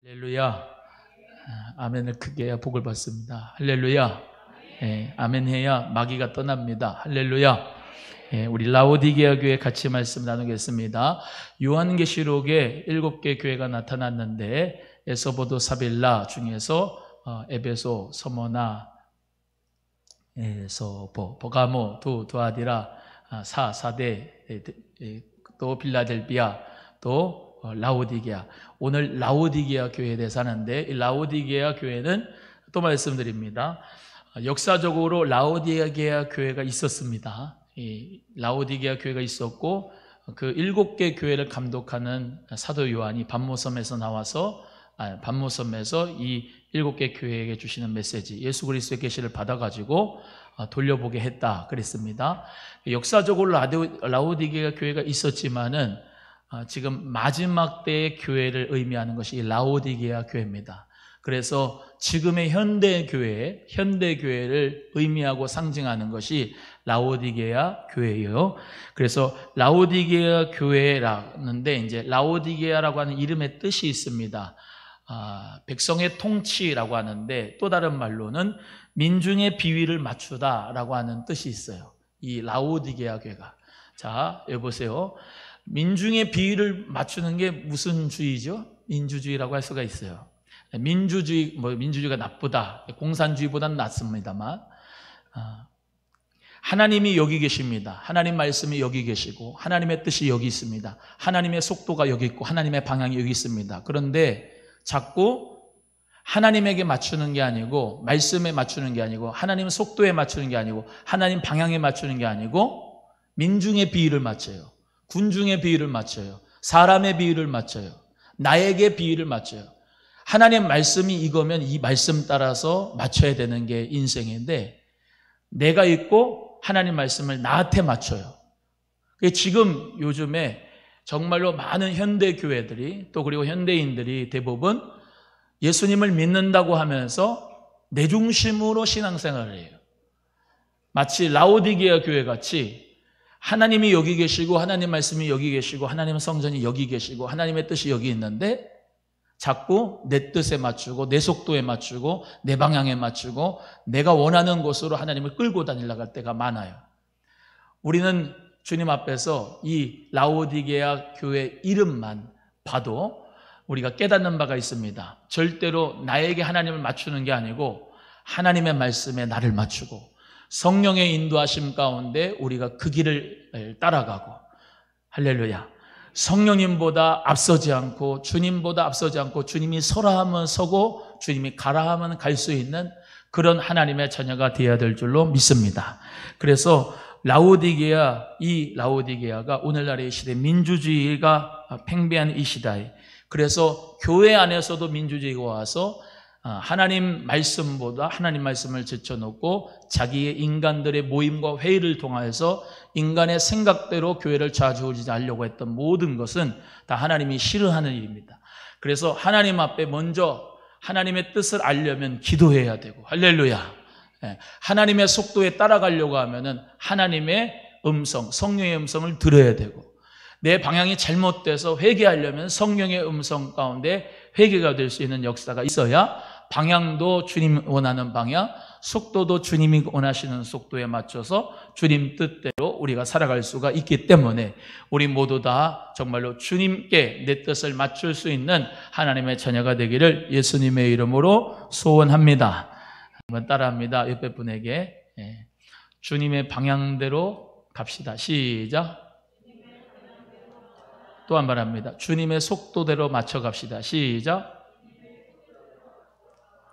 할렐루야. 아멘을 크게 해야 복을 받습니다. 할렐루야. 아멘 해야 마귀가 떠납니다. 할렐루야. 우리 라오디게아 교회 같이 말씀 나누겠습니다. 요한계시록에 7개 교회가 나타났는데 에소보도 사빌라 중에서 에베소, 서머나, 에소보, 버가모, 두아디라, 사대, 또 빌라델비아, 또 라오디게아. 오늘 라오디게아 교회에 대해서 하는데, 이 라오디게아 교회는 또 말씀드립니다. 역사적으로 라오디게아 교회가 있었습니다. 이 라오디게아 교회가 있었고, 그 7개 교회를 감독하는 사도 요한이 반모섬에서 나와서 반모섬에서 이 7개 교회에게 주시는 메시지, 예수 그리스도의 계시를 받아가지고 돌려보게 했다 그랬습니다. 역사적으로 라오디게아 교회가 있었지만은 지금 마지막 때의 교회를 의미하는 것이 라오디게아 교회입니다. 그래서 지금의 현대교회를 의미하고 상징하는 것이 라오디게아 교회예요. 그래서 라오디게아 교회라는데, 이제 라오디게아라고 하는 이름의 뜻이 있습니다. 백성의 통치라고 하는데, 또 다른 말로는 민중의 비위를 맞추다라고 하는 뜻이 있어요. 이 라오디게아 교회가. 자, 여기 보세요. 민중의 비위를 맞추는 게 무슨 주의죠? 민주주의라고 할 수가 있어요. 민주주의가 나쁘다. 공산주의보다는 낫습니다만, 하나님이 여기 계십니다. 하나님 말씀이 여기 계시고, 하나님의 뜻이 여기 있습니다. 하나님의 속도가 여기 있고, 하나님의 방향이 여기 있습니다. 그런데 자꾸 하나님에게 맞추는 게 아니고, 말씀에 맞추는 게 아니고, 하나님 속도에 맞추는 게 아니고, 하나님 방향에 맞추는 게 아니고, 민중의 비위를 맞춰요. 군중의 비위를 맞춰요. 사람의 비위를 맞춰요. 나에게 비위를 맞춰요. 하나님 말씀이 이거면 이 말씀 따라서 맞춰야 되는 게 인생인데, 내가 있고 하나님 말씀을 나한테 맞춰요. 지금 요즘에 정말로 많은 현대교회들이, 또 그리고 현대인들이 대부분 예수님을 믿는다고 하면서 내 중심으로 신앙생활을 해요. 마치 라오디게아 교회 같이 하나님이 여기 계시고, 하나님 말씀이 여기 계시고, 하나님 성전이 여기 계시고, 하나님의 뜻이 여기 있는데 자꾸 내 뜻에 맞추고, 내 속도에 맞추고, 내 방향에 맞추고, 내가 원하는 곳으로 하나님을 끌고 다니려고 할 때가 많아요. 우리는 주님 앞에서 이 라오디게아 교회 이름만 봐도 우리가 깨닫는 바가 있습니다. 절대로 나에게 하나님을 맞추는 게 아니고 하나님의 말씀에 나를 맞추고, 성령의 인도하심 가운데 우리가 그 길을 따라가고, 할렐루야. 성령님보다 앞서지 않고, 주님보다 앞서지 않고, 주님이 서라 하면 서고, 주님이 가라 하면 갈 수 있는 그런 하나님의 자녀가 되어야 될 줄로 믿습니다. 그래서 이 라오디게아가 오늘날의 시대, 민주주의가 팽배한 이 시대에, 그래서 교회 안에서도 민주주의가 와서 하나님 말씀보다 하나님 말씀을 제쳐놓고 자기의 인간들의 모임과 회의를 통하여서 인간의 생각대로 교회를 좌지우지하려고 했던 모든 것은 다 하나님이 싫어하는 일입니다. 그래서 하나님 앞에 먼저 하나님의 뜻을 알려면 기도해야 되고, 할렐루야. 하나님의 속도에 따라가려고 하면은 하나님의 음성, 성령의 음성을 들어야 되고, 내 방향이 잘못돼서 회개하려면 성령의 음성 가운데 회개가 될 수 있는 역사가 있어야 방향도 주님 원하는 방향, 속도도 주님이 원하시는 속도에 맞춰서 주님 뜻대로 우리가 살아갈 수가 있기 때문에 우리 모두 다 정말로 주님께 내 뜻을 맞출 수 있는 하나님의 자녀가 되기를 예수님의 이름으로 소원합니다. 한번 따라합니다. 옆에 분에게 주님의 방향대로 갑시다. 시작. 또 한 번 합니다. 주님의 속도대로 맞춰 갑시다. 시작.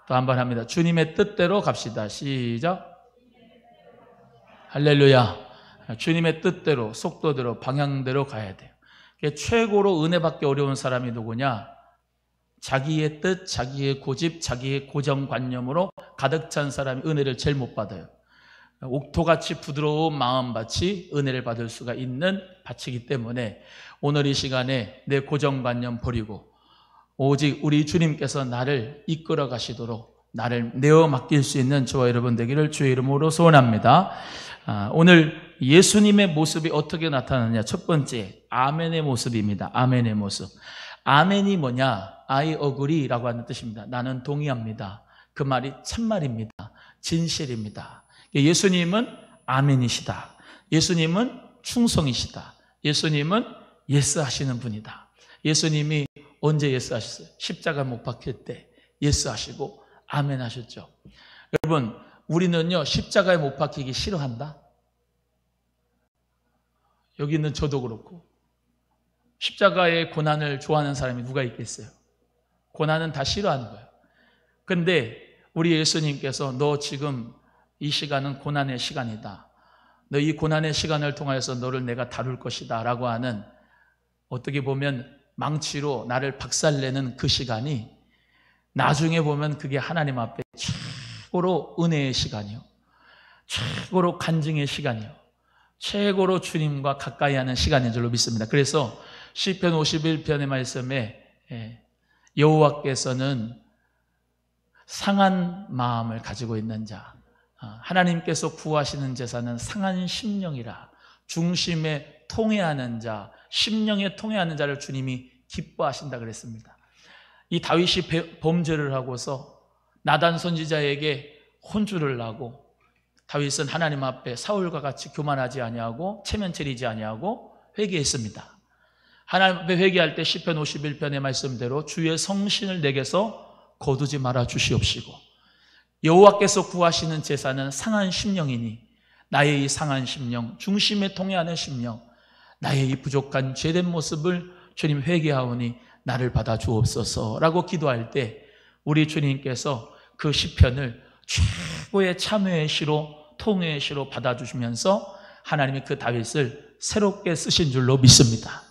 또 한 번 합니다. 주님의 뜻대로 갑시다. 시작. 할렐루야. 주님의 뜻대로, 속도대로, 방향대로 가야 돼요. 최고로 은혜 받기 어려운 사람이 누구냐? 자기의 뜻, 자기의 고집, 자기의 고정관념으로 가득 찬 사람이 은혜를 제일 못 받아요. 옥토같이 부드러운 마음밭이 은혜를 받을 수가 있는 밭이기 때문에 오늘 이 시간에 내 고정관념 버리고 오직 우리 주님께서 나를 이끌어 가시도록 나를 내어 맡길 수 있는 저와 여러분 되기를 주의 이름으로 소원합니다. 오늘 예수님의 모습이 어떻게 나타나느냐? 첫 번째, 아멘의 모습입니다. 아멘의 모습. 아멘이 뭐냐? I agree라고 하는 뜻입니다. 나는 동의합니다. 그 말이 참말입니다. 진실입니다. 예수님은 아멘이시다. 예수님은 충성이시다. 예수님은 예스 하시는 분이다. 예수님이 언제 예스 하셨어요? 십자가 못 박힐 때 예스 하시고 아멘 하셨죠. 여러분, 우리는요 십자가에 못 박히기 싫어한다? 여기 있는 저도 그렇고 십자가의 고난을 좋아하는 사람이 누가 있겠어요? 고난은 다 싫어하는 거예요. 근데 우리 예수님께서 너 지금 이 시간은 고난의 시간이다. 너 이 고난의 시간을 통하여서 너를 내가 다룰 것이다 라고 하는, 어떻게 보면 망치로 나를 박살내는 그 시간이 나중에 보면 그게 하나님 앞에 최고로 은혜의 시간이요, 최고로 간증의 시간이요, 최고로 주님과 가까이 하는 시간인 줄로 믿습니다. 그래서 시편 51편의 말씀에 여호와께서는 상한 마음을 가지고 있는 자, 하나님께서 구하시는 제사는 상한 심령이라, 중심에 통회하는 자, 심령에 통회하는 자를 주님이 기뻐하신다 그랬습니다. 이 다윗이 범죄를 하고서 나단 선지자에게 혼주를 나고, 다윗은 하나님 앞에 사울과 같이 교만하지 아니하고 체면체리지 아니하고 회개했습니다. 하나님 앞에 회개할 때 시편 51편의 말씀대로 주의 성신을 내게서 거두지 말아 주시옵시고, 여호와께서 구하시는 제사는 상한 심령이니 나의 이 상한 심령, 중심에 통해하는 심령, 나의 이 부족한 죄된 모습을 주님 회개하오니 나를 받아 주옵소서라고 기도할 때 우리 주님께서 그 시편을 최고의 참회의 시로, 통회의 시로 받아주시면서 하나님이 그 다윗을 새롭게 쓰신 줄로 믿습니다.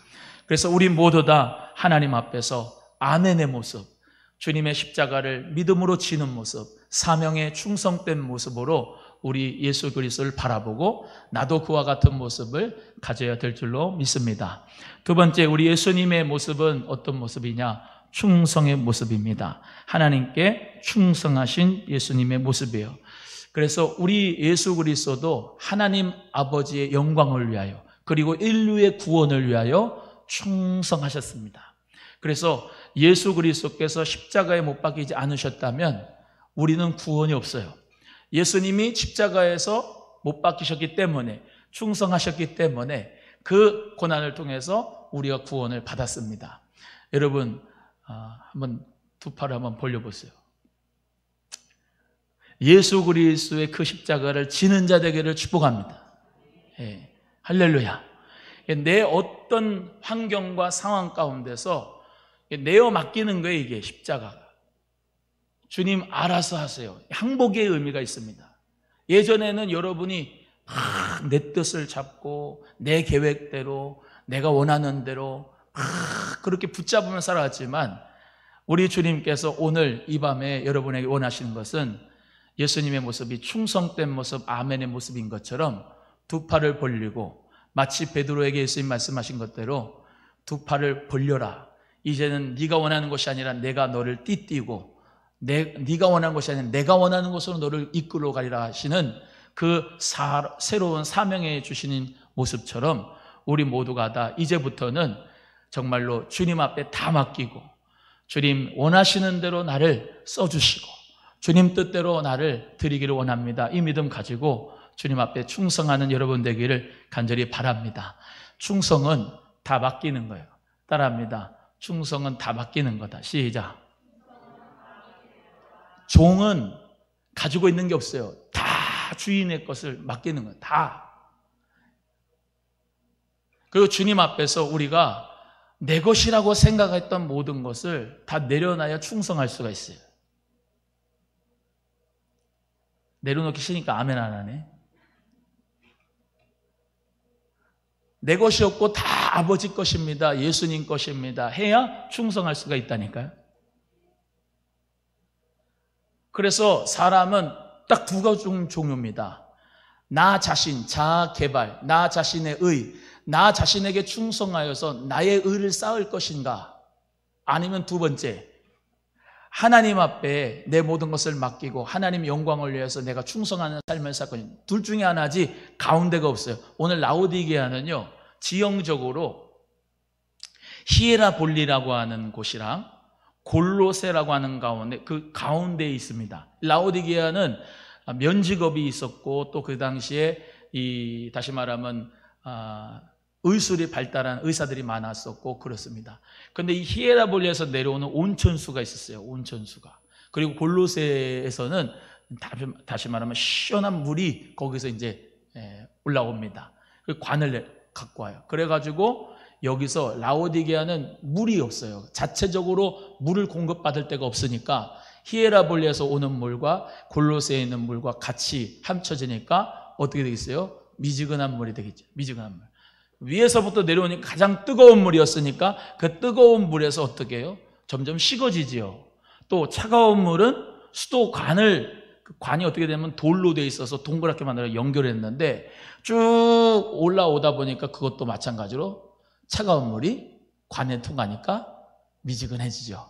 그래서 우리 모두 다 하나님 앞에서 아멘의 모습, 주님의 십자가를 믿음으로 지는 모습, 사명에 충성된 모습으로 우리 예수 그리스도를 바라보고 나도 그와 같은 모습을 가져야 될 줄로 믿습니다. 두 번째, 우리 예수님의 모습은 어떤 모습이냐? 충성의 모습입니다. 하나님께 충성하신 예수님의 모습이에요. 그래서 우리 예수 그리스도도 하나님 아버지의 영광을 위하여, 그리고 인류의 구원을 위하여 충성하셨습니다. 그래서 예수 그리스도께서 십자가에 못 박히지 않으셨다면 우리는 구원이 없어요. 예수님이 십자가에서 못 박히셨기 때문에, 충성하셨기 때문에 그 고난을 통해서 우리가 구원을 받았습니다. 여러분, 한번 두 팔을 한번 벌려보세요. 예수 그리스도의 그 십자가를 지는 자 되기를 축복합니다. 예, 할렐루야. 내 어떤 환경과 상황 가운데서 내어 맡기는 거예요. 이게 십자가가. 주님 알아서 하세요. 항복의 의미가 있습니다. 예전에는 여러분이 막 내 뜻을 잡고 내 계획대로, 내가 원하는 대로 막 그렇게 붙잡으며 살아왔지만, 우리 주님께서 오늘 이 밤에 여러분에게 원하시는 것은 예수님의 모습이 충성된 모습, 아멘의 모습인 것처럼 두 팔을 벌리고, 마치 베드로에게 예수님 말씀하신 것대로 두 팔을 벌려라. 이제는 네가 원하는 것이 아니라 내가 너를 띠띠고, 네가 원하는 것이 아니라 내가 원하는 곳으로 너를 이끌어 가리라 하시는 그 새로운 사명해 주시는 모습처럼 우리 모두가 다 이제부터는 정말로 주님 앞에 다 맡기고, 주님 원하시는 대로 나를 써주시고 주님 뜻대로 나를 드리기를 원합니다. 이 믿음 가지고 주님 앞에 충성하는 여러분 되기를 간절히 바랍니다. 충성은 다 맡기는 거예요. 따라합니다. 충성은 다 맡기는 거다. 시작. 종은 가지고 있는 게 없어요. 다 주인의 것을 맡기는 거예요. 다. 그리고 주님 앞에서 우리가 내 것이라고 생각했던 모든 것을 다 내려놔야 충성할 수가 있어요. 내려놓기 싫으니까 아멘 안 하네. 내 것이 없고 다 아버지 것입니다. 예수님 것입니다. 해야 충성할 수가 있다니까요. 그래서 사람은 딱 두 가지 종류입니다. 나 자신, 자아 개발, 나 자신의 의, 나 자신에게 충성하여서 나의 의를 쌓을 것인가? 아니면 두 번째, 하나님 앞에 내 모든 것을 맡기고 하나님 영광을 위해서 내가 충성하는 삶을 살 것인가? 둘 중에 하나지 가운데가 없어요. 오늘 라오디게아는요, 지형적으로 히에라볼리라고 하는 곳이랑 골로세라고 하는 가운데, 그 가운데에 있습니다. 라오디게아는 면직업이 있었고 또 그 당시에 다시 말하면 의술이 발달한 의사들이 많았었고 그렇습니다. 그런데 이 히에라볼리에서 내려오는 온천수가 있었어요. 온천수가. 그리고 골로새에서는 다시 말하면 시원한 물이 거기서 이제 올라옵니다. 그 관을 갖고 와요. 그래가지고 여기서 라오디게아는 물이 없어요. 자체적으로 물을 공급받을 데가 없으니까 히에라볼리에서 오는 물과 골로새에 있는 물과 같이 합쳐지니까 어떻게 되겠어요? 미지근한 물이 되겠죠. 미지근한 물. 위에서부터 내려오니까 가장 뜨거운 물이었으니까 그 뜨거운 물에서 어떻게 해요? 점점 식어지지요. 또 차가운 물은 관이 어떻게 되면 돌로 돼 있어서 동그랗게 만들어 연결했는데 쭉 올라오다 보니까 그것도 마찬가지로 차가운 물이 관에 통하니까 미지근해지죠.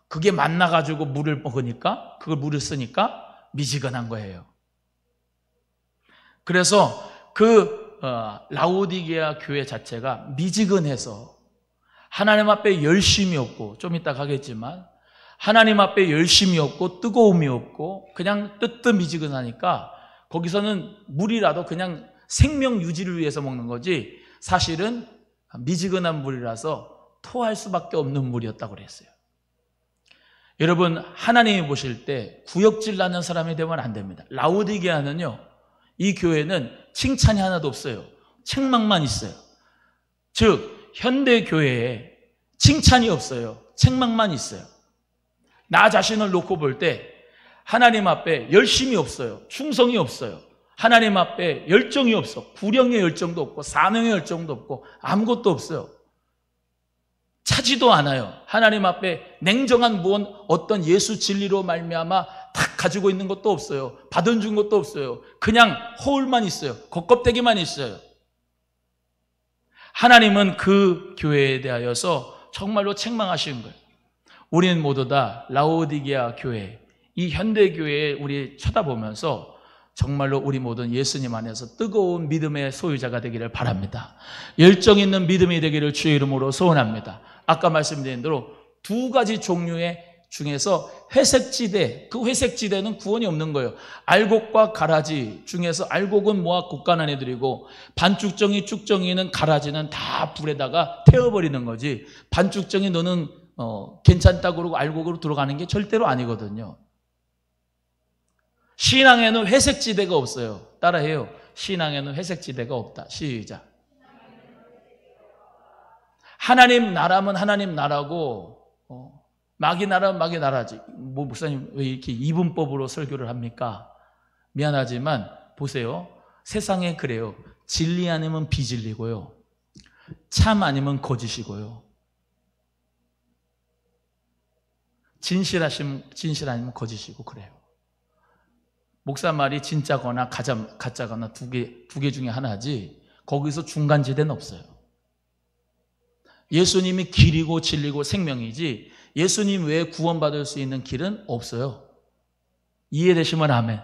그게 만나가지고 물을 먹으니까, 그걸 물을 쓰니까 미지근한 거예요. 그래서 라오디게아 교회 자체가 미지근해서 하나님 앞에 열심이 없고, 좀 이따 가겠지만 하나님 앞에 열심이 없고 뜨거움이 없고 그냥 뜨뜻미지근하니까 거기서는 물이라도 그냥 생명 유지를 위해서 먹는 거지 사실은 미지근한 물이라서 토할 수밖에 없는 물이었다고 그랬어요. 여러분, 하나님이 보실 때 구역질 나는 사람이 되면 안 됩니다. 라오디게아는요, 이 교회는 칭찬이 하나도 없어요. 책망만 있어요. 즉 현대 교회에 칭찬이 없어요. 책망만 있어요. 나 자신을 놓고 볼 때 하나님 앞에 열심이 없어요. 충성이 없어요. 하나님 앞에 열정이 없어. 구령의 열정도 없고 사명의 열정도 없고 아무것도 없어요. 차지도 않아요. 하나님 앞에 냉정한 어떤 예수 진리로 말미암아 딱 가지고 있는 것도 없어요. 받은 준 것도 없어요. 그냥 허울만 있어요. 겉껍데기만 있어요. 하나님은 그 교회에 대하여서 정말로 책망하시는 거예요. 우리는 모두 다 라오디게아 교회, 이 현대교회에 우리 쳐다보면서 정말로 우리 모든 예수님 안에서 뜨거운 믿음의 소유자가 되기를 바랍니다. 열정 있는 믿음이 되기를 주의 이름으로 소원합니다. 아까 말씀드린 대로 두 가지 종류의 중에서 회색지대, 그 회색지대는 구원이 없는 거예요. 알곡과 가라지 중에서 알곡은 모아 곡간 안에 들이고 반죽정이 쭉정이는 가라지는 다 불에다가 태워버리는 거지, 반죽정이 너는 괜찮다고 그러고 알곡으로 들어가는 게 절대로 아니거든요. 신앙에는 회색지대가 없어요. 따라해요. 신앙에는 회색지대가 없다. 시작. 하나님 나라면 하나님 나라고 마귀 나라면 마귀 나라지. 목사님 왜 이렇게 이분법으로 설교를 합니까? 미안하지만 보세요. 세상에 그래요. 진리 아니면 비진리고요. 참 아니면 거짓이고요. 진실 아니면 거짓이고 그래요. 목사 말이 진짜거나 가짜거나 두 개 중에 하나지 거기서 중간지대는 없어요. 예수님이 길이고 진리고 생명이지 예수님 외에 구원받을 수 있는 길은 없어요. 이해되시면 아멘.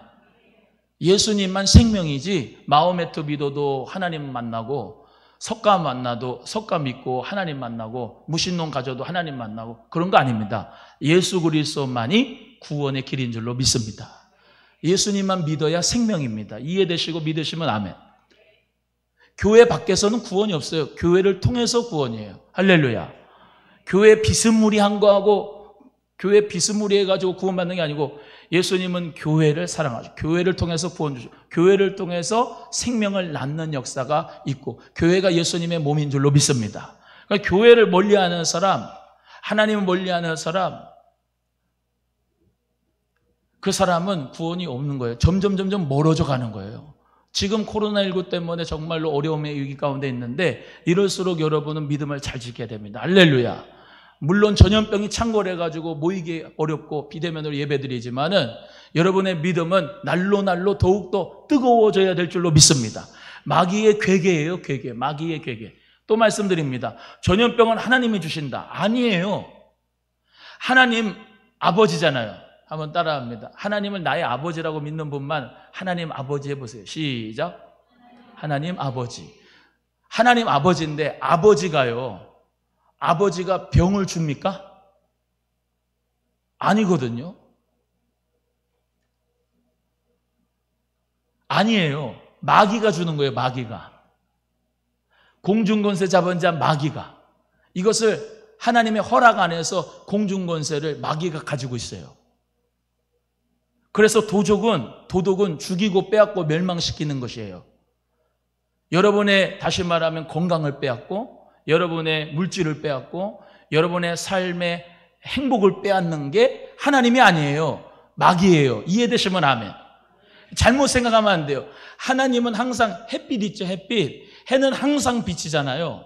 예수님만 생명이지 마호메트 믿어도 하나님 만나고 석가 만나도 석가 믿고 하나님 만나고 무신론 가져도 하나님 만나고 그런 거 아닙니다. 예수 그리스도만이 구원의 길인 줄로 믿습니다. 예수님만 믿어야 생명입니다. 이해되시고 믿으시면 아멘. 교회 밖에서는 구원이 없어요. 교회를 통해서 구원이에요. 할렐루야. 교회 비스무리한 거하고 교회 비스무리해가지고 구원받는 게 아니고 예수님은 교회를 사랑하죠. 교회를 통해서 구원 주죠. 교회를 통해서 생명을 낳는 역사가 있고 교회가 예수님의 몸인 줄로 믿습니다. 그러니까 교회를 멀리하는 사람, 하나님을 멀리하는 사람, 그 사람은 구원이 없는 거예요. 점점 멀어져 가는 거예요. 지금 코로나19 때문에 정말로 어려움의 위기 가운데 있는데 이럴수록 여러분은 믿음을 잘 지켜야 됩니다. 할렐루야. 물론 전염병이 창궐해가지고 모이기 어렵고 비대면으로 예배드리지만은 여러분의 믿음은 날로 더욱더 뜨거워져야 될 줄로 믿습니다. 마귀의 괴계예요. 괴계. 마귀의 괴계. 또 말씀드립니다. 전염병은 하나님이 주신다. 아니에요. 하나님 아버지잖아요. 한번 따라합니다. 하나님을 나의 아버지라고 믿는 분만 하나님 아버지 해보세요. 시작. 하나님 아버지. 하나님 아버지인데 아버지가요, 아버지가 병을 줍니까? 아니거든요. 아니에요. 마귀가 주는 거예요. 마귀가. 공중권세 잡은 자 마귀가. 이것을 하나님의 허락 안에서 공중권세를 마귀가 가지고 있어요. 그래서 도덕은 죽이고 빼앗고 멸망시키는 것이에요. 여러분의, 다시 말하면 건강을 빼앗고, 여러분의 물질을 빼앗고, 여러분의 삶의 행복을 빼앗는 게 하나님이 아니에요. 마귀예요. 이해되시면 아멘. 잘못 생각하면 안 돼요. 하나님은 항상 햇빛 있죠, 햇빛. 해는 항상 비치잖아요.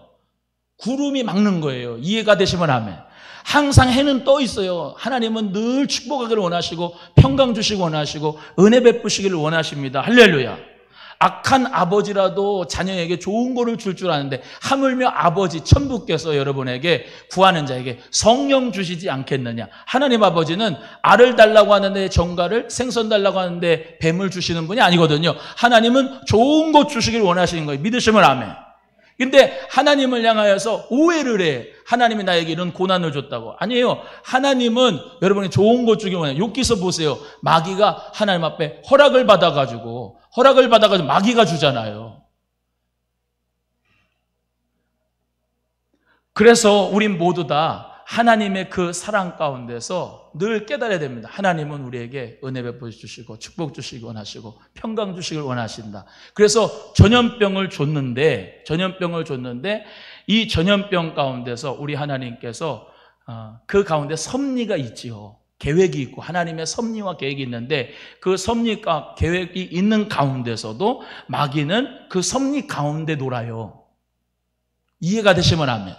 구름이 막는 거예요. 이해가 되시면 아멘. 항상 해는 떠 있어요. 하나님은 늘 축복하기를 원하시고 평강 주시기 원하시고 은혜 베푸시기를 원하십니다. 할렐루야. 악한 아버지라도 자녀에게 좋은 거를 줄 아는데 하물며 아버지 천부께서 여러분에게 구하는 자에게 성령 주시지 않겠느냐. 하나님 아버지는 알을 달라고 하는데 정갈을, 생선 달라고 하는데 뱀을 주시는 분이 아니거든요. 하나님은 좋은 것 주시길 원하시는 거예요. 믿으시면 아멘. 근데 하나님을 향하여서 오해를 해. 하나님이 나에게 이런 고난을 줬다고. 아니에요. 하나님은 여러분이 좋은 것 주길 원해요. 욥기서 보세요. 마귀가 하나님 앞에 허락을 받아가지고 마귀가 주잖아요. 그래서 우린 모두 다 하나님의 그 사랑 가운데서 늘 깨달아야 됩니다. 하나님은 우리에게 은혜 베풀어 주시고 축복 주시기 원하시고 평강 주시길 원하신다. 그래서 전염병을 줬는데 이 전염병 가운데서 우리 하나님께서 그 가운데 섭리가 있지요. 계획이 있고 하나님의 섭리와 계획이 있는데 그 섭리가 계획이 있는 가운데서도 마귀는 그 섭리 가운데 놀아요. 이해가 되시면 아멘.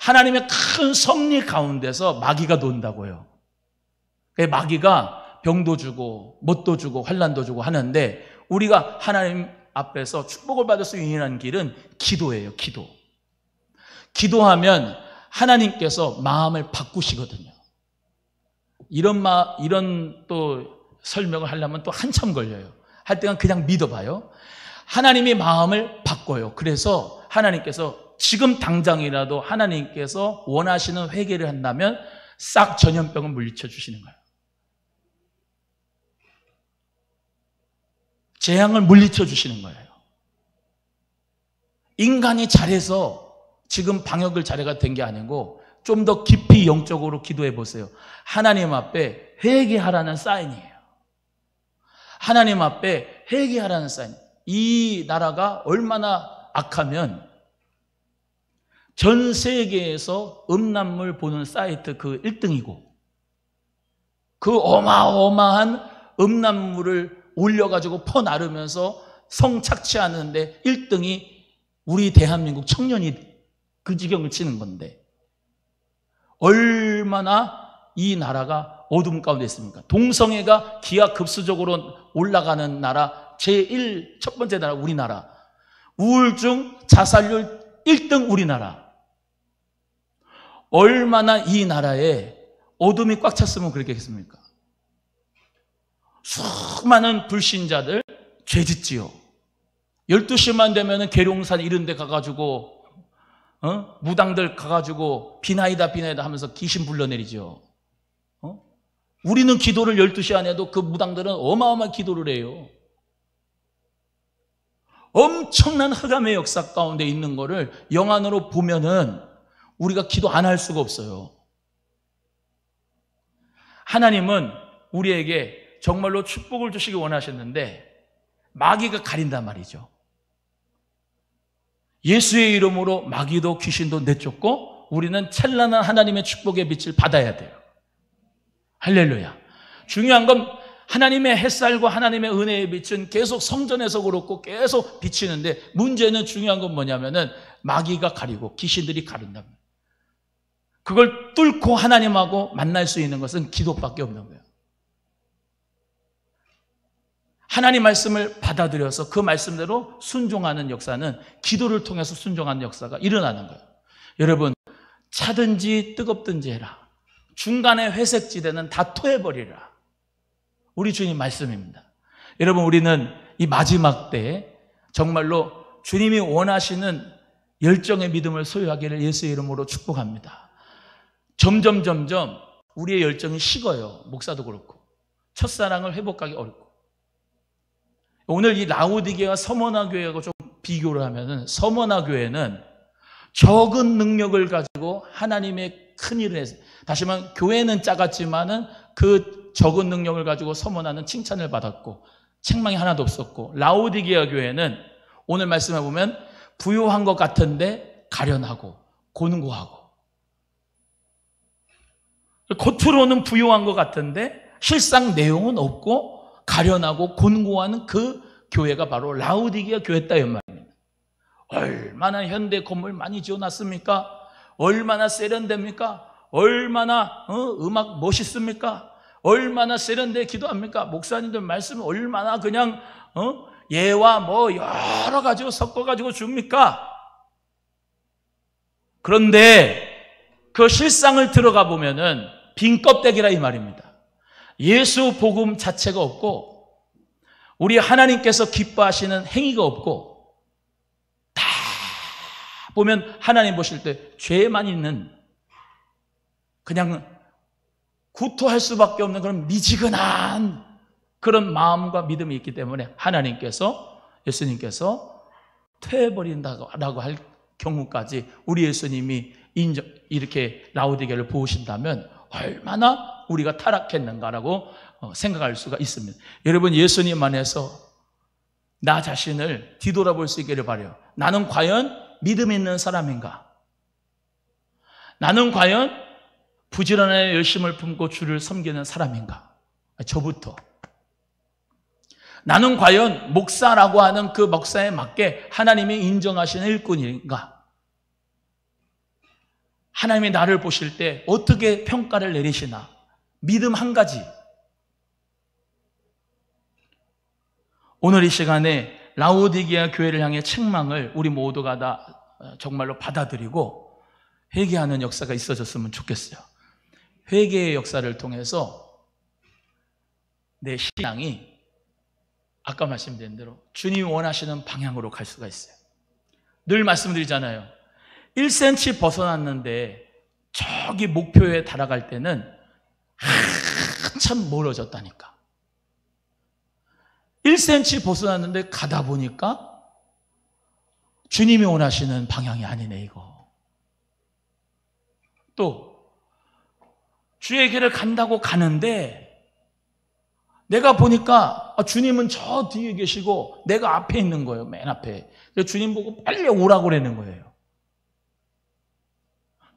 하나님의 큰 섭리 가운데서 마귀가 논다고요. 마귀가 병도 주고 뭣도 주고 환난도 주고 하는데 우리가 하나님 앞에서 축복을 받을 수 있는 길은 기도예요. 기도하면 하나님께서 마음을 바꾸시거든요. 이런 또 설명을 하려면 또 한참 걸려요. 할 때는 그냥 믿어봐요. 하나님이 마음을 바꿔요. 그래서 하나님께서 지금 당장이라도 하나님께서 원하시는 회개를 한다면 싹 전염병을 물리쳐 주시는 거예요. 재앙을 물리쳐 주시는 거예요. 인간이 잘해서 지금 방역을 잘해가 된 게 아니고 좀 더 깊이 영적으로 기도해 보세요. 하나님 앞에 회개하라는 사인이에요. 하나님 앞에 회개하라는 사인. 이 나라가 얼마나 악하면 전 세계에서 음란물 보는 사이트 그 1등이고 그 어마어마한 음란물을 올려가지고 퍼나르면서 성착취하는데 1등이 우리 대한민국 청년이 그 지경을 치는 건데 얼마나 이 나라가 어둠 가운데 있습니까? 동성애가 기하급수적으로 올라가는 나라 첫 번째 나라 우리나라. 우울증, 자살률 1등 우리나라. 얼마나 이 나라에 어둠이 꽉 찼으면 그렇겠습니까? 수많은 불신자들 죄짓지요. 12시만 되면 계룡산 이런 데 가가지고 무당들 가가지고 비나이다 하면서 귀신 불러내리죠. 우리는 기도를 12시 안 해도 그 무당들은 어마어마한 기도를 해요. 엄청난 흑암의 역사 가운데 있는 거를 영안으로 보면은 우리가 기도 안 할 수가 없어요. 하나님은 우리에게 정말로 축복을 주시기 원하셨는데 마귀가 가린단 말이죠. 예수의 이름으로 마귀도 귀신도 내쫓고 우리는 찬란한 하나님의 축복의 빛을 받아야 돼요. 할렐루야. 중요한 건 하나님의 햇살과 하나님의 은혜의 빛은 계속 성전에서 그렇고 계속 비치는데 문제는 중요한 건 뭐냐면은 마귀가 가리고 귀신들이 가린다. 그걸 뚫고 하나님하고 만날 수 있는 것은 기도밖에 없는 거예요. 하나님 말씀을 받아들여서 그 말씀대로 순종하는 역사는 기도를 통해서 순종하는 역사가 일어나는 거예요. 여러분, 차든지 뜨겁든지 해라. 중간에 회색지대는 다 토해버리라. 우리 주님 말씀입니다. 여러분, 우리는 이 마지막 때에 정말로 주님이 원하시는 열정의 믿음을 소유하기를 예수의 이름으로 축복합니다. 점점 우리의 열정이 식어요. 목사도 그렇고. 첫사랑을 회복하기 어렵고. 오늘 이 라오디게와 서머나 교회하고 좀 비교를 하면은, 서머나 교회는 적은 능력을 가지고 하나님의 큰 일을 했어요. 다시 말하면 교회는 작았지만은 그 적은 능력을 가지고 서머나는 칭찬을 받았고 책망이 하나도 없었고, 라오디게아 교회는 오늘 말씀해 보면 부유한 것 같은데 가련하고 곤고하고, 겉으로는 부유한 것 같은데 실상 내용은 없고 가련하고 곤고한 그 교회가 바로 라오디게아 교회였다 이 말입니다. 얼마나 현대 건물 많이 지어놨습니까? 얼마나 세련됩니까? 얼마나 음악 멋있습니까? 얼마나 세련되게 기도합니까? 목사님들 말씀 얼마나 그냥 예와 뭐 여러 가지로 섞어가지고 줍니까? 그런데 그 실상을 들어가 보면은 빈 껍데기라 이 말입니다. 예수 복음 자체가 없고 우리 하나님께서 기뻐하시는 행위가 없고, 다 보면 하나님 보실 때 죄만 있는, 그냥 구토할 수밖에 없는 그런 미지근한 그런 마음과 믿음이 있기 때문에 하나님께서, 예수님께서 퇴해버린다고 할 경우까지 우리 예수님이 이렇게 라오디게를 보신다면 얼마나 우리가 타락했는가라고 생각할 수가 있습니다. 여러분, 예수님 안에서 나 자신을 뒤돌아볼 수 있기를 바라요. 나는 과연 믿음 있는 사람인가? 나는 과연 부지런하게 열심을 품고 주를 섬기는 사람인가? 저부터. 나는 과연 목사라고 하는 그 목사에 맞게 하나님이 인정하시는 일꾼인가? 하나님이 나를 보실 때 어떻게 평가를 내리시나? 믿음 한 가지. 오늘 이 시간에 라오디게아 교회를 향해 책망을 우리 모두가 다 정말로 받아들이고 회개하는 역사가 있어졌으면 좋겠어요. 회개의 역사를 통해서 내 신앙이 아까 말씀드린 대로 주님이 원하시는 방향으로 갈 수가 있어요. 늘 말씀드리잖아요. 1cm 벗어났는데 저기 목표에 달아갈 때는 한참 멀어졌다니까. 1cm 벗어났는데 가다 보니까 주님이 원하시는 방향이 아니네 이거. 또 주의 길을 간다고 가는데 내가 보니까 주님은 저 뒤에 계시고 내가 앞에 있는 거예요. 맨 앞에. 그래서 주님 보고 빨리 오라고 그러는 거예요.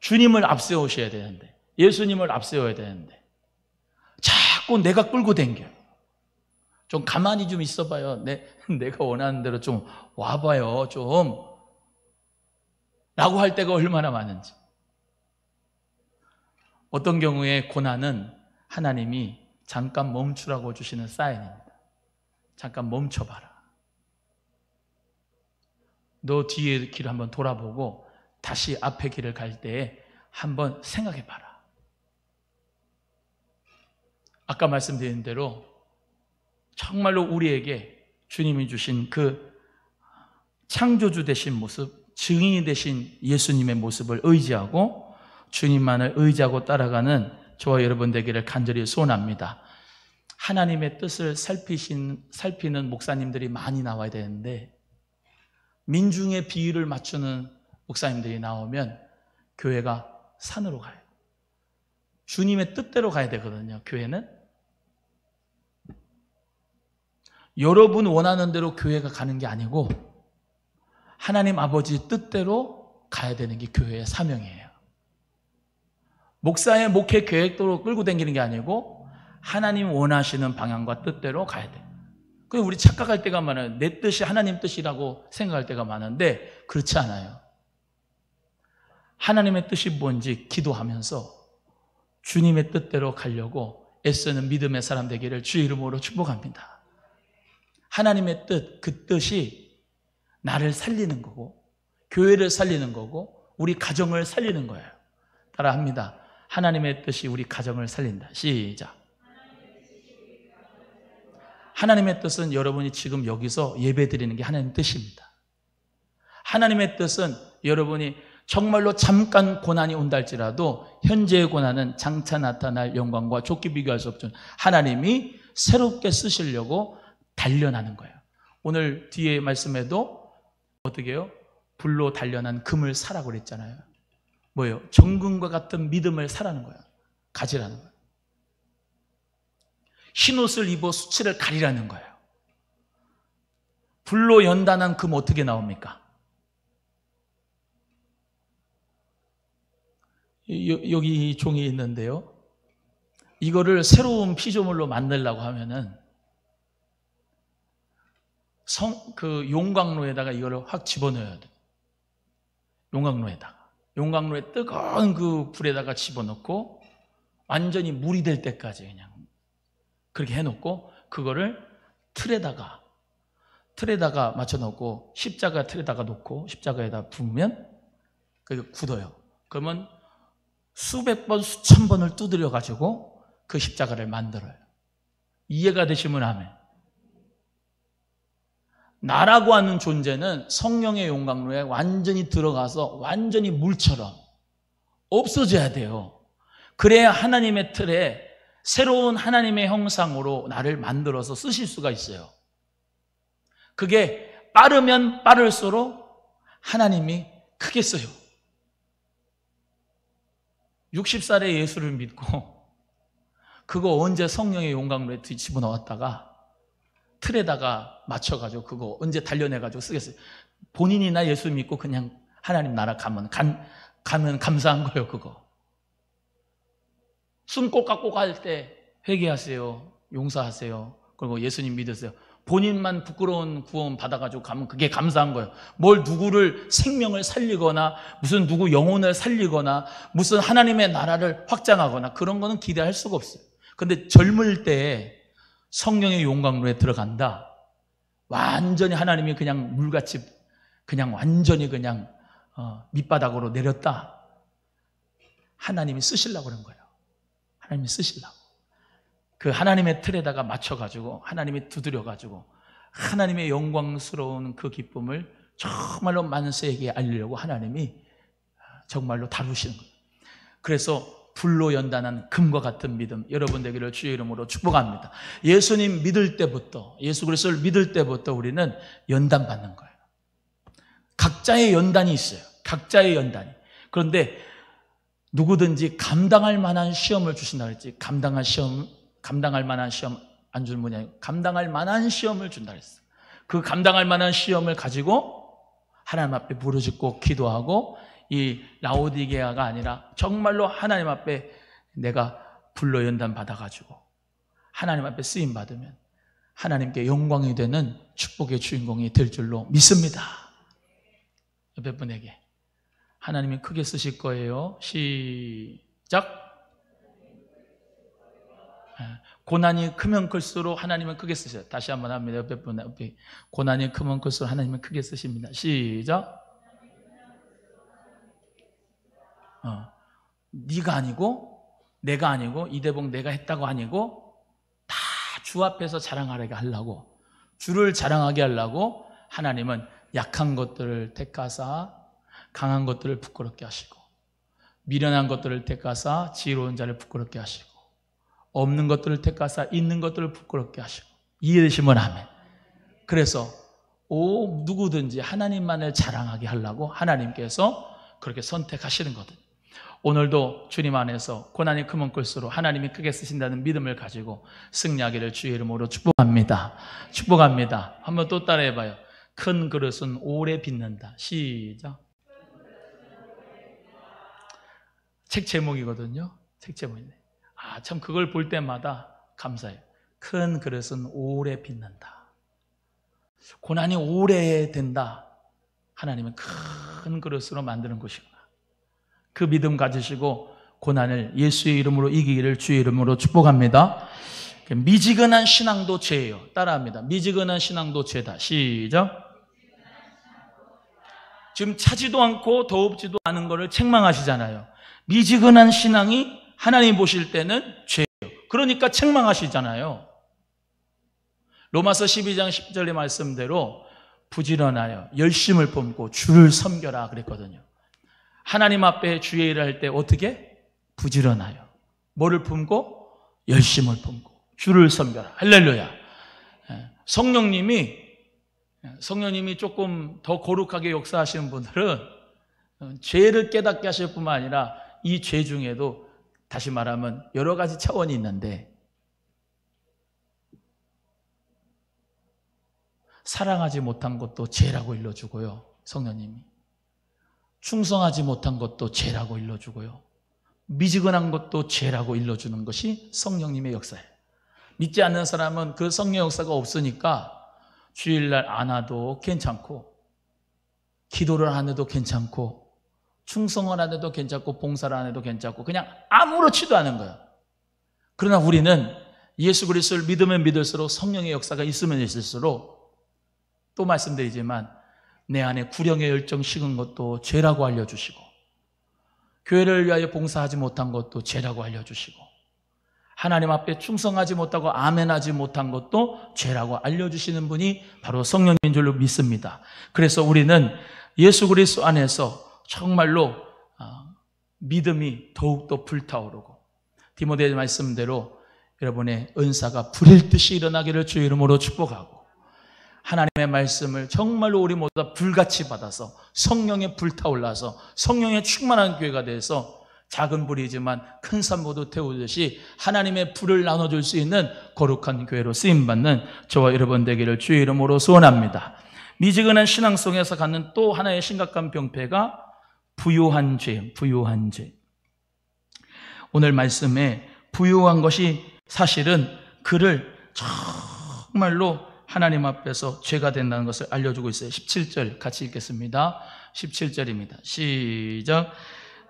주님을 앞세우셔야 되는데, 예수님을 앞세워야 되는데 자꾸 내가 끌고 댕겨요. 좀 가만히 좀 있어봐요. 내가 원하는 대로 좀 와봐요. 좀 라고 할 때가 얼마나 많은지. 어떤 경우에 고난은 하나님이 잠깐 멈추라고 주시는 사인입니다. 잠깐 멈춰봐라. 너 뒤에 길을 한번 돌아보고 다시 앞에 길을 갈 때에 한번 생각해봐라. 아까 말씀드린 대로 정말로 우리에게 주님이 주신 그 창조주 되신 모습, 증인이 되신 예수님의 모습을 의지하고 주님만을 의지하고 따라가는 저와 여러분 되기를 간절히 소원합니다. 하나님의 뜻을 살피는 목사님들이 많이 나와야 되는데 민중의 비율을 맞추는 목사님들이 나오면 교회가 산으로 가요. 주님의 뜻대로 가야 되거든요. 교회는 여러분 원하는 대로 교회가 가는 게 아니고 하나님 아버지 뜻대로 가야 되는 게 교회의 사명이에요. 목사의 목회 계획대로 끌고 다니는 게 아니고 하나님 원하시는 방향과 뜻대로 가야 돼요. 그래서 우리 착각할 때가 많아요. 내 뜻이 하나님 뜻이라고 생각할 때가 많은데 그렇지 않아요. 하나님의 뜻이 뭔지 기도하면서 주님의 뜻대로 가려고 애쓰는 믿음의 사람 되기를 주의 이름으로 축복합니다. 하나님의 뜻, 그 뜻이 나를 살리는 거고 교회를 살리는 거고 우리 가정을 살리는 거예요. 따라합니다. 하나님의 뜻이 우리 가정을 살린다. 시작. 하나님의 뜻은 여러분이 지금 여기서 예배 드리는 게 하나님의 뜻입니다. 하나님의 뜻은 여러분이 정말로 잠깐 고난이 온다 할지라도 현재의 고난은 장차 나타날 영광과 좋게 비교할 수 없죠. 하나님이 새롭게 쓰시려고 단련하는 거예요. 오늘 뒤에 말씀에도 어떻게 해요? 불로 단련한 금을 사라고 그랬잖아요. 뭐예요? 정금과 같은 믿음을 사라는 거예요. 가지라는 거예요. 흰옷을 입어 수치를 가리라는 거예요. 불로 연단한 금 어떻게 나옵니까? 여기 종이 있는데요. 이거를 새로운 피조물로 만들려고 하면은 그 용광로에다가 이거를 확 집어넣어야 돼요. 용광로에 뜨거운 그 불에다가 집어넣고 완전히 물이 될 때까지 그냥 그렇게 해놓고 그거를 틀에다가 맞춰놓고 십자가 틀에다가 놓고 십자가에다 부으면 그게 굳어요. 그러면 수백 번, 수천 번을 두드려 가지고 그 십자가를 만들어요. 이해가 되시면 아멘. 나라고 하는 존재는 성령의 용광로에 완전히 들어가서 완전히 물처럼 없어져야 돼요. 그래야 하나님의 틀에 새로운 하나님의 형상으로 나를 만들어서 쓰실 수가 있어요. 그게 빠르면 빠를수록 하나님이 크게 써요. 60살에 예수를 믿고 그거 언제 성령의 용광로에 집어넣었다가 틀에다가 맞춰가지고 그거 언제 단련해가지고 쓰겠어요. 본인이나 예수 믿고 그냥 하나님 나라 가면 감사한 거예요. 그거 숨 꼭가꼭 할 때 회개하세요, 용서하세요, 그리고 예수님 믿으세요. 본인만 부끄러운 구원 받아가지고 가면 그게 감사한 거예요. 뭘 누구를 생명을 살리거나 무슨 누구 영혼을 살리거나 무슨 하나님의 나라를 확장하거나 그런 거는 기대할 수가 없어요. 근데 젊을 때 성령의 용광로에 들어간다, 완전히 하나님이 그냥 물같이 그냥 완전히 그냥 밑바닥으로 내렸다, 하나님이 쓰시려고 그런 거예요. 하나님이 쓰시려고 그 하나님의 틀에다가 맞춰가지고 하나님이 두드려가지고 하나님의 영광스러운 그 기쁨을 정말로 만세에게 알리려고 하나님이 정말로 다루시는 거예요. 그래서 불로 연단한 금과 같은 믿음 여러분 되기를 주의 이름으로 축복합니다. 예수님 믿을 때부터, 예수 그리스도를 믿을 때부터 우리는 연단받는 거예요. 각자의 연단이 있어요. 각자의 연단이. 그런데 누구든지 감당할 만한 시험을 주신다 그랬지. 감당할 만한 시험 안 주는 분이 아니고 감당할 만한 시험을 준다 그랬어요. 그 감당할 만한 시험을 가지고 하나님 앞에 부르짖고 기도하고 이 라오디게아가 아니라 정말로 하나님 앞에 내가 불로 연단 받아가지고 하나님 앞에 쓰임 받으면 하나님께 영광이 되는 축복의 주인공이 될 줄로 믿습니다. 옆에 분에게 하나님이 크게 쓰실 거예요. 시작. 고난이 크면 클수록 하나님은 크게 쓰셔요. 다시 한번 합니다. 옆에 분, 고난이 크면 클수록 하나님은 크게 쓰십니다. 시작. 네가 아니고 내가 아니고 이대봉 내가 했다고 아니고 다 주 앞에서 자랑하게 하려고, 주를 자랑하게 하려고 하나님은 약한 것들을 택하사 강한 것들을 부끄럽게 하시고 미련한 것들을 택하사 지혜로운 자를 부끄럽게 하시고 없는 것들을 택하사 있는 것들을 부끄럽게 하시고. 이해되시면 아멘. 그래서 누구든지 하나님만을 자랑하게 하려고 하나님께서 그렇게 선택하시는 거거든요. 오늘도 주님 안에서 고난이 크면 클수록 하나님이 크게 쓰신다는 믿음을 가지고 승리하기를 주의 이름으로 축복합니다. 축복합니다. 한번 또 따라해봐요. 큰 그릇은 오래 빚는다. 시작. 책 제목이거든요. 책 제목이네. 참 그걸 볼 때마다 감사해요. 큰 그릇은 오래 빚는다. 고난이 오래 된다. 하나님은 큰 그릇으로 만드는 것이구나. 그 믿음 가지시고 고난을 예수의 이름으로 이기기를 주의 이름으로 축복합니다. 미지근한 신앙도 죄예요. 따라합니다. 미지근한 신앙도 죄다. 시작. 지금 차지도 않고 더웁지도 않은 것을 책망하시잖아요. 미지근한 신앙이 하나님 보실 때는 죄예요. 그러니까 책망하시잖아요. 로마서 12장 10절의 말씀대로 부지런하여 열심을 품고 주를 섬겨라 그랬거든요. 하나님 앞에 주의 일을 할 때 어떻게? 부지런하여. 뭐를 품고? 열심을 품고 주를 섬겨라. 할렐루야. 성령님이 조금 더 거룩하게 역사하시는 분들은 죄를 깨닫게 하실 뿐만 아니라 이 죄 중에도 다시 말하면 여러 가지 차원이 있는데, 사랑하지 못한 것도 죄라고 일러주고요. 성령님이 충성하지 못한 것도 죄라고 일러주고요. 미지근한 것도 죄라고 일러주는 것이 성령님의 역사예요. 믿지 않는 사람은 그 성령 역사가 없으니까 주일날 안 와도 괜찮고, 기도를 안 해도 괜찮고, 충성을 안 해도 괜찮고, 봉사를 안 해도 괜찮고, 그냥 아무렇지도 않은 거예요. 그러나 우리는 예수 그리스도를 믿으면 믿을수록, 성령의 역사가 있으면 있을수록, 또 말씀드리지만 내 안에 구령의 열정 식은 것도 죄라고 알려주시고, 교회를 위하여 봉사하지 못한 것도 죄라고 알려주시고, 하나님 앞에 충성하지 못하고 아멘하지 못한 것도 죄라고 알려주시는 분이 바로 성령인 줄로 믿습니다. 그래서 우리는 예수 그리스도 안에서 정말로 믿음이 더욱더 불타오르고, 디모데의 말씀대로 여러분의 은사가 불일 듯이 일어나기를 주의 이름으로 축복하고, 하나님의 말씀을 정말로 우리 모두 다 불같이 받아서 성령에 불타올라서 성령에 충만한 교회가 돼서 작은 불이지만 큰 산모도 태우듯이 하나님의 불을 나눠줄 수 있는 거룩한 교회로 쓰임받는 저와 여러분 되기를 주의 이름으로 소원합니다. 미지근한 신앙 속에서 갖는 또 하나의 심각한 병폐가 부요한 죄, 부요한 죄. 오늘 말씀에 부요한 것이 사실은 그를 정말로 하나님 앞에서 죄가 된다는 것을 알려주고 있어요. 17절 같이 읽겠습니다. 17절입니다. 시작.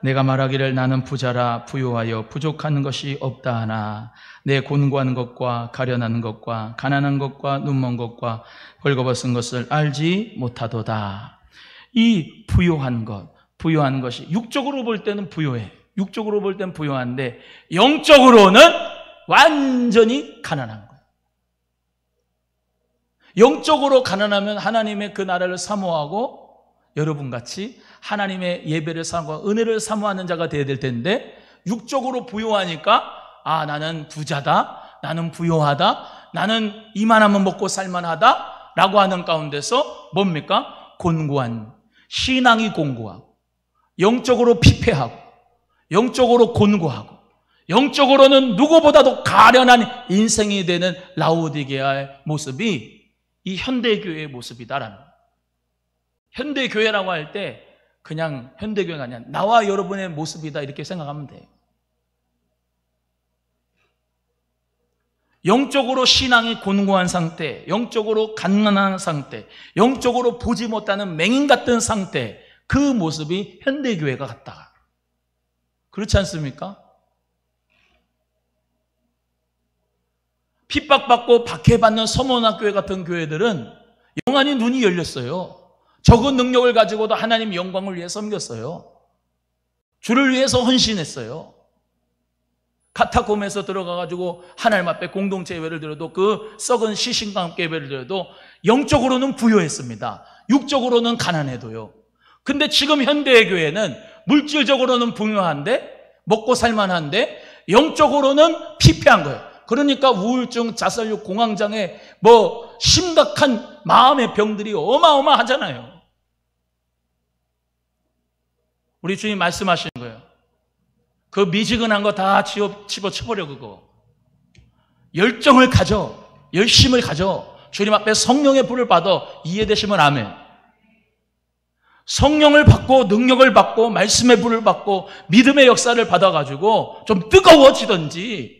내가 말하기를 나는 부자라 부요하여 부족한 것이 없다 하나 내 곤고한 것과 가련한 것과 가난한 것과 눈먼 것과 벌거벗은 것을 알지 못하도다. 이 부요한 것이 육적으로 볼 때는 부요해. 육적으로 볼 때는 부요한데 영적으로는 완전히 가난한 거예요. 영적으로 가난하면 하나님의 그 나라를 사모하고 여러분같이 하나님의 예배를 사모하고 은혜를 사모하는 자가 되어야 될 텐데, 육적으로 부요하니까 나는 부자다, 나는 부요하다, 나는 이만하면 먹고 살만하다 라고 하는 가운데서 뭡니까? 곤고한, 신앙이 곤고하고 영적으로 피폐하고 영적으로 곤고하고 영적으로는 누구보다도 가련한 인생이 되는 라오디게아의 모습이 이 현대교회의 모습이다라는 거예요. 현대교회라고 할 때 그냥 현대교회가 아니라 나와 여러분의 모습이다 이렇게 생각하면 돼요. 영적으로 신앙이 곤고한 상태, 영적으로 갓난한 상태, 영적으로 보지 못하는 맹인 같은 상태, 그 모습이 현대교회가 같다. 그렇지 않습니까? 핍박받고 박해받는 서문학교회 같은 교회들은 영안이 눈이 열렸어요. 적은 능력을 가지고도 하나님 영광을 위해 섬겼어요. 주를 위해서 헌신했어요. 카타콤에서 들어가가지고 하나님 앞에 공동체 예배를 드려도, 그 썩은 시신과 함께 예배를 드려도 영적으로는 부요했습니다. 육적으로는 가난해도요. 근데 지금 현대의 교회는 물질적으로는 부유한데, 먹고 살만한데 영적으로는 피폐한 거예요. 그러니까 우울증, 자살육, 공황장애, 심각한 마음의 병들이 어마어마하잖아요. 우리 주님 말씀하시는 거예요. 그 미지근한 거 다 집어쳐버려. 그거 열정을 가져, 열심을 가져. 주님 앞에 성령의 불을 받아. 이해되시면 아멘. 성령을 받고 능력을 받고 말씀의 불을 받고 믿음의 역사를 받아가지고 좀 뜨거워지든지,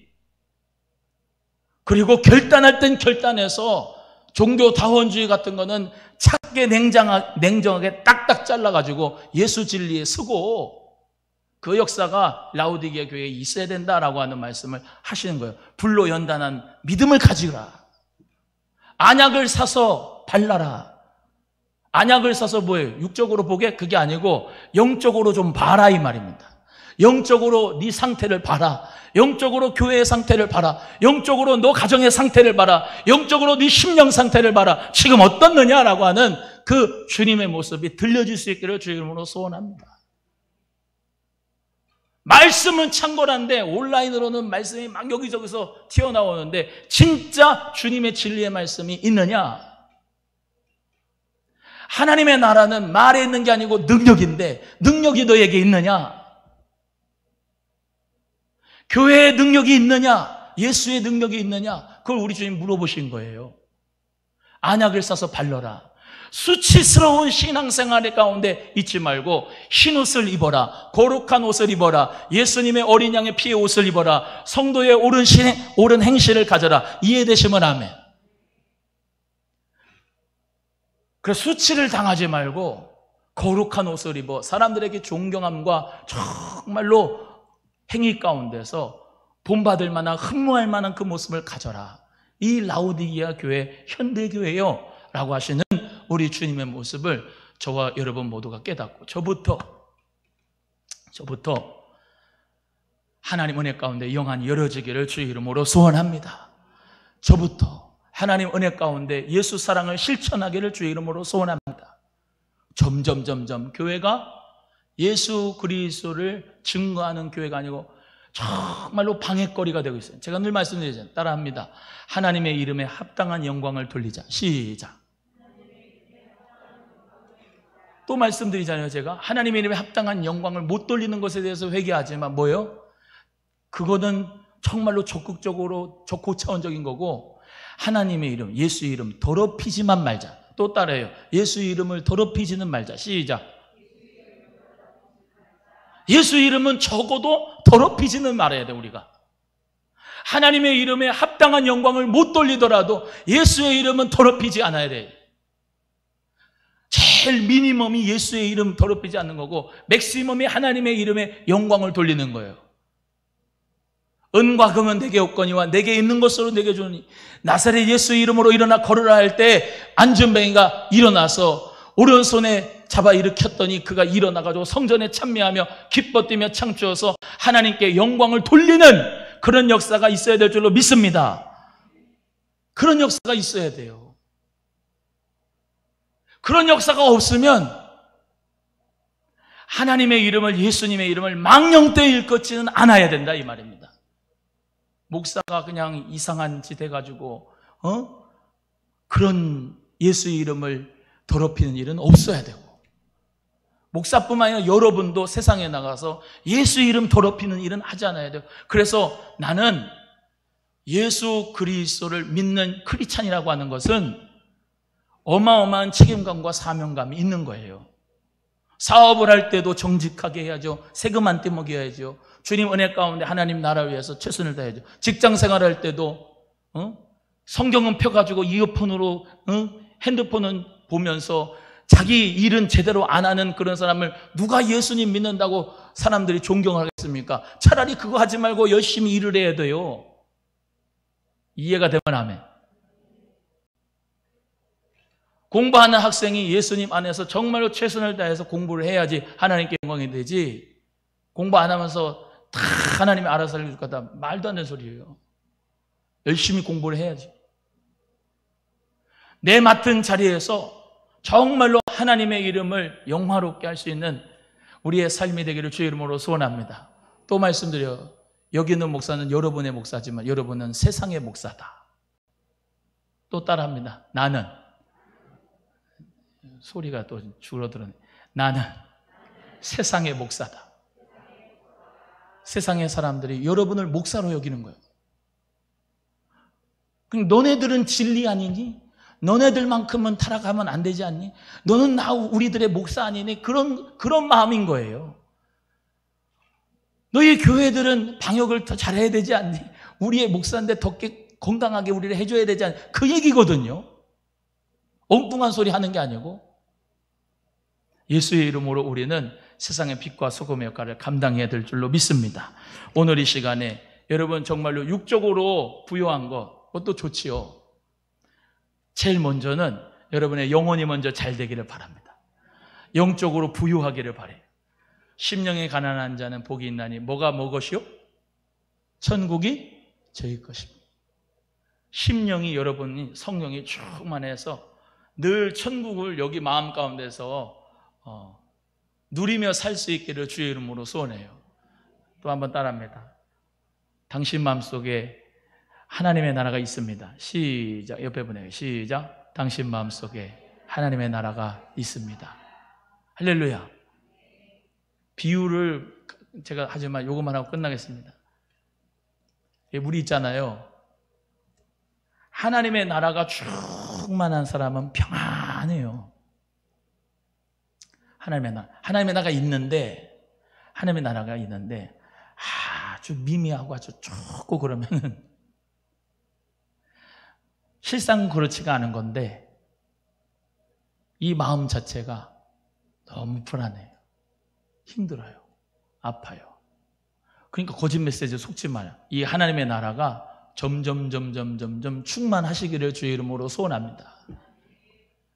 그리고 결단할 땐 결단해서 종교다원주의 같은 거는 작게 냉정하게 딱딱 잘라가지고 예수 진리에 서고, 그 역사가 라오디게아 교회에 있어야 된다라고 하는 말씀을 하시는 거예요. 불로 연단한 믿음을 가지라. 안약을 사서 발라라. 안약을 사서 뭐예요? 육적으로 보게? 그게 아니고 영적으로 좀 봐라 이 말입니다. 영적으로 네 상태를 봐라. 영적으로 교회의 상태를 봐라. 영적으로 너 가정의 상태를 봐라. 영적으로 네 심령 상태를 봐라. 지금 어떻느냐라고 하는 그 주님의 모습이 들려질 수 있기를 주의 이름으로 소원합니다. 말씀은 창궐한데 온라인으로는 말씀이 막 여기저기서 튀어나오는데 진짜 주님의 진리의 말씀이 있느냐? 하나님의 나라는 말에 있는 게 아니고 능력인데 능력이 너에게 있느냐? 교회의 능력이 있느냐? 예수의 능력이 있느냐? 그걸 우리 주님 물어보신 거예요. 안약을 싸서 발라라. 수치스러운 신앙생활의 가운데 있지 말고 흰옷을 입어라. 거룩한 옷을 입어라. 예수님의 어린 양의 피의 옷을 입어라. 성도의 옳은 행실을 가져라. 이해되시면 아멘. 그래서 수치를 당하지 말고 거룩한 옷을 입어 사람들에게 존경함과 정말로 행위 가운데서 본받을 만한 흠모할 만한 그 모습을 가져라. 이 라오디게아 교회 현대교회요 라고 하시는 우리 주님의 모습을 저와 여러분 모두가 깨닫고 저부터 하나님 은혜 가운데 영안이 열어지기를 주의 이름으로 소원합니다. 저부터 하나님 은혜 가운데 예수 사랑을 실천하기를 주의 이름으로 소원합니다. 점점 교회가 예수 그리스도를 증거하는 교회가 아니고 정말로 방해거리가 되고 있어요. 제가 늘 말씀드리잖아요. 따라합니다. 하나님의 이름에 합당한 영광을 돌리자. 시작. 또 말씀드리잖아요. 제가 하나님의 이름에 합당한 영광을 못 돌리는 것에 대해서 회개하지만 뭐예요? 그거는 정말로 적극적으로 고차원적인 거고 하나님의 이름, 예수의 이름 더럽히지만 말자. 또 따라해요. 예수의 이름을 더럽히지는 말자. 시작. 예수의 이름은 적어도 더럽히지는 말아야 돼. 우리가 하나님의 이름에 합당한 영광을 못 돌리더라도 예수의 이름은 더럽히지 않아야 돼. 제일 미니멈이 예수의 이름 더럽히지 않는 거고 맥시멈이 하나님의 이름에 영광을 돌리는 거예요. 은과 금은 내게 없거니와 내게 있는 것으로 내게 주니 나사렛 예수의 이름으로 일어나 걸으라 할 때 안전뱅이가 일어나서 오른손에 잡아 일으켰더니 그가 일어나가지고 성전에 참여하며 기뻐 뛰며 창추어서 하나님께 영광을 돌리는 그런 역사가 있어야 될 줄로 믿습니다. 그런 역사가 있어야 돼요. 그런 역사가 없으면 하나님의 이름을, 예수님의 이름을 망령되이 일컫지는 않아야 된다 이 말입니다. 목사가 그냥 이상한 짓 해가지고 그런 예수의 이름을 더럽히는 일은 없어야 되고 목사뿐만 아니라 여러분도 세상에 나가서 예수 이름 더럽히는 일은 하지 않아야 돼요. 그래서 나는 예수 그리스도를 믿는 크리스찬이라고 하는 것은 어마어마한 책임감과 사명감이 있는 거예요. 사업을 할 때도 정직하게 해야죠. 세금 안 떼먹여야죠. 주님 은혜 가운데 하나님 나라 위해서 최선을 다해야죠. 직장 생활할 때도 성경은 펴가지고 이어폰으로 핸드폰은 보면서 자기 일은 제대로 안 하는 그런 사람을 누가 예수님 믿는다고 사람들이 존경하겠습니까? 차라리 그거 하지 말고 열심히 일을 해야 돼요. 이해가 되면 아멘. 공부하는 학생이 예수님 안에서 정말로 최선을 다해서 공부를 해야지 하나님께 영광이 되지, 공부 안 하면서 다 하나님이 알아서 살려줄 거다, 말도 안 되는 소리예요. 열심히 공부를 해야지. 내 맡은 자리에서 정말로 하나님의 이름을 영화롭게 할 수 있는 우리의 삶이 되기를 주의 이름으로 소원합니다. 또 말씀드려요. 여기 있는 목사는 여러분의 목사지만 여러분은 세상의 목사다. 또 따라합니다. 나는, 소리가 또 줄어들었네. 나는 세상의 목사다. 세상의 사람들이 여러분을 목사로 여기는 거예요. 그럼 너네들은 진리 아니니? 너네들만큼은 타락하면 안 되지 않니? 너는 우리들의 목사 아니니? 그런 마음인 거예요. 너희 교회들은 방역을 더 잘해야 되지 않니? 우리의 목사인데 더 건강하게 우리를 해줘야 되지 않니? 그 얘기거든요. 엉뚱한 소리 하는 게 아니고 예수의 이름으로 우리는 세상의 빛과 소금의 역할을 감당해야 될 줄로 믿습니다. 오늘 이 시간에 여러분 정말로 육적으로 부요한 것, 그것도 좋지요. 제일 먼저는 여러분의 영혼이 먼저 잘 되기를 바랍니다. 영적으로 부유하기를 바라요. 심령이 가난한 자는 복이 있나니 뭐가 뭐 것이요? 천국이 저희 것입니다. 심령이 여러분이 성령이 충만해서 늘 천국을 여기 마음 가운데서 누리며 살 수 있기를 주의 이름으로 소원해요. 또 한번 따라합니다. 당신 마음속에 하나님의 나라가 있습니다. 시작. 옆에 분에게 시작. 당신 마음속에 하나님의 나라가 있습니다. 할렐루야. 비유를 제가 하지만 요것만 하고 끝나겠습니다. 우리 있잖아요. 하나님의 나라가 충만한 사람은 평안해요. 하나님의 나라가 있는데, 하나님의 나라가 있는데 아주 미미하고 아주 좁고 그러면은 실상 그렇지가 않은 건데 이 마음 자체가 너무 불안해요. 힘들어요. 아파요. 그러니까 거짓 메시지에 속지 마요. 이 하나님의 나라가 점점 충만하시기를 주의 이름으로 소원합니다.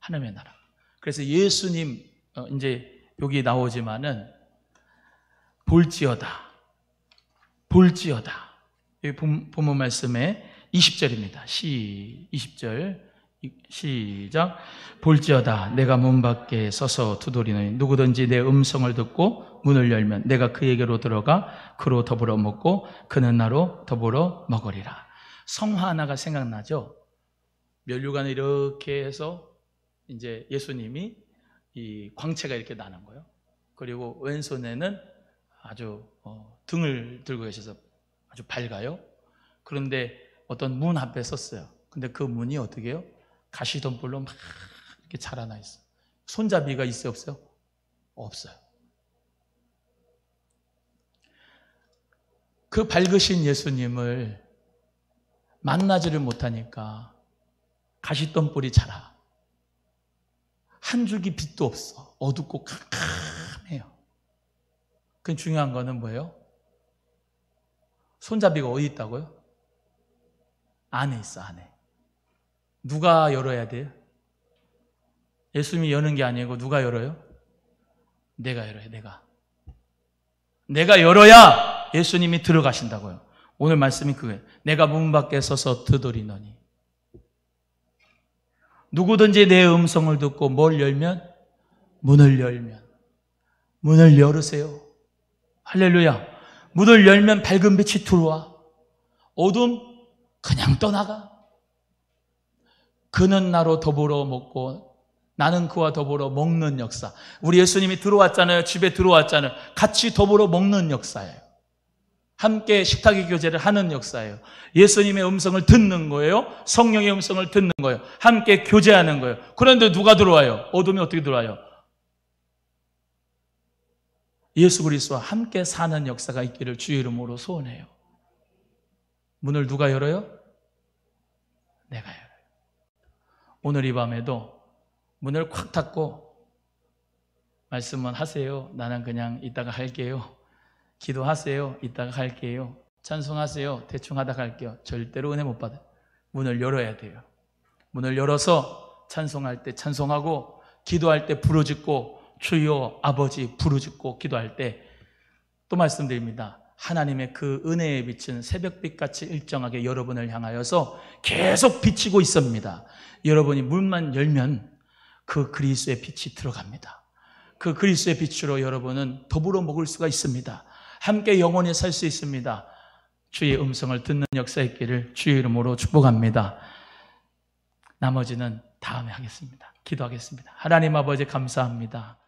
하나님의 나라. 그래서 예수님 이제 여기 나오지만은 볼지어다. 여기 본문 말씀에 20절입니다. 20절 시작. 볼지어다 내가 문 밖에 서서 두드리노니 누구든지 내 음성을 듣고 문을 열면 내가 그에게로 들어가 그로 더불어 먹고 그는 나로 더불어 먹으리라. 성화 하나가 생각나죠? 면류관을 이렇게 해서 이제 예수님이 이 광채가 이렇게 나는 거예요. 그리고 왼손에는 아주 등을 들고 계셔서 아주 밝아요. 그런데 어떤 문 앞에 섰어요. 근데 그 문이 어떻게 해요? 가시덤불로 막 이렇게 자라나 있어요. 손잡이가 있어요, 없어요? 없어요. 그 밝으신 예수님을 만나지를 못하니까 가시덤불이 자라. 한 줄기 빛도 없어. 어둡고 캄캄해요. 그 중요한 거는 뭐예요? 손잡이가 어디 있다고요? 안에 있어, 안에. 누가 열어야 돼요? 예수님이 여는 게 아니고 누가 열어요? 내가 열어요, 내가 열어야 예수님이 들어가신다고요. 오늘 말씀이 그거예요. 내가 문 밖에 서서 두드리노니 누구든지 내 음성을 듣고 뭘 열면? 문을 열으세요. 할렐루야. 문을 열면 밝은 빛이 들어와. 어둠 그냥 떠나가. 그는 나로 더불어 먹고 나는 그와 더불어 먹는 역사. 우리 예수님이 들어왔잖아요. 집에 들어왔잖아요. 같이 더불어 먹는 역사예요. 함께 식탁의 교제를 하는 역사예요. 예수님의 음성을 듣는 거예요. 성령의 음성을 듣는 거예요. 함께 교제하는 거예요. 그런데 누가 들어와요? 어둠이 어떻게 들어와요? 예수 그리스도와 함께 사는 역사가 있기를 주의 이름으로 소원해요. 문을 누가 열어요? 내가 열어요. 오늘 이 밤에도 문을 콱 닫고 말씀은 하세요. 나는 그냥 이따가 할게요. 기도하세요. 이따가 할게요. 찬송하세요. 대충 하다 갈게요. 절대로 은혜 못 받아요. 문을 열어야 돼요. 문을 열어서 찬송할 때 찬송하고 기도할 때 부르짖고 주여 아버지 부르짖고 기도할 때 또 말씀드립니다. 하나님의 그 은혜에 비친 새벽빛같이 일정하게 여러분을 향하여서 계속 비치고 있습니다. 여러분이 문만 열면 그 그리스도의 빛이 들어갑니다. 그 그리스도의 빛으로 여러분은 더불어 먹을 수가 있습니다. 함께 영원히 살 수 있습니다. 주의 음성을 듣는 역사 있기를 주의 이름으로 축복합니다. 나머지는 다음에 하겠습니다. 기도하겠습니다. 하나님 아버지 감사합니다.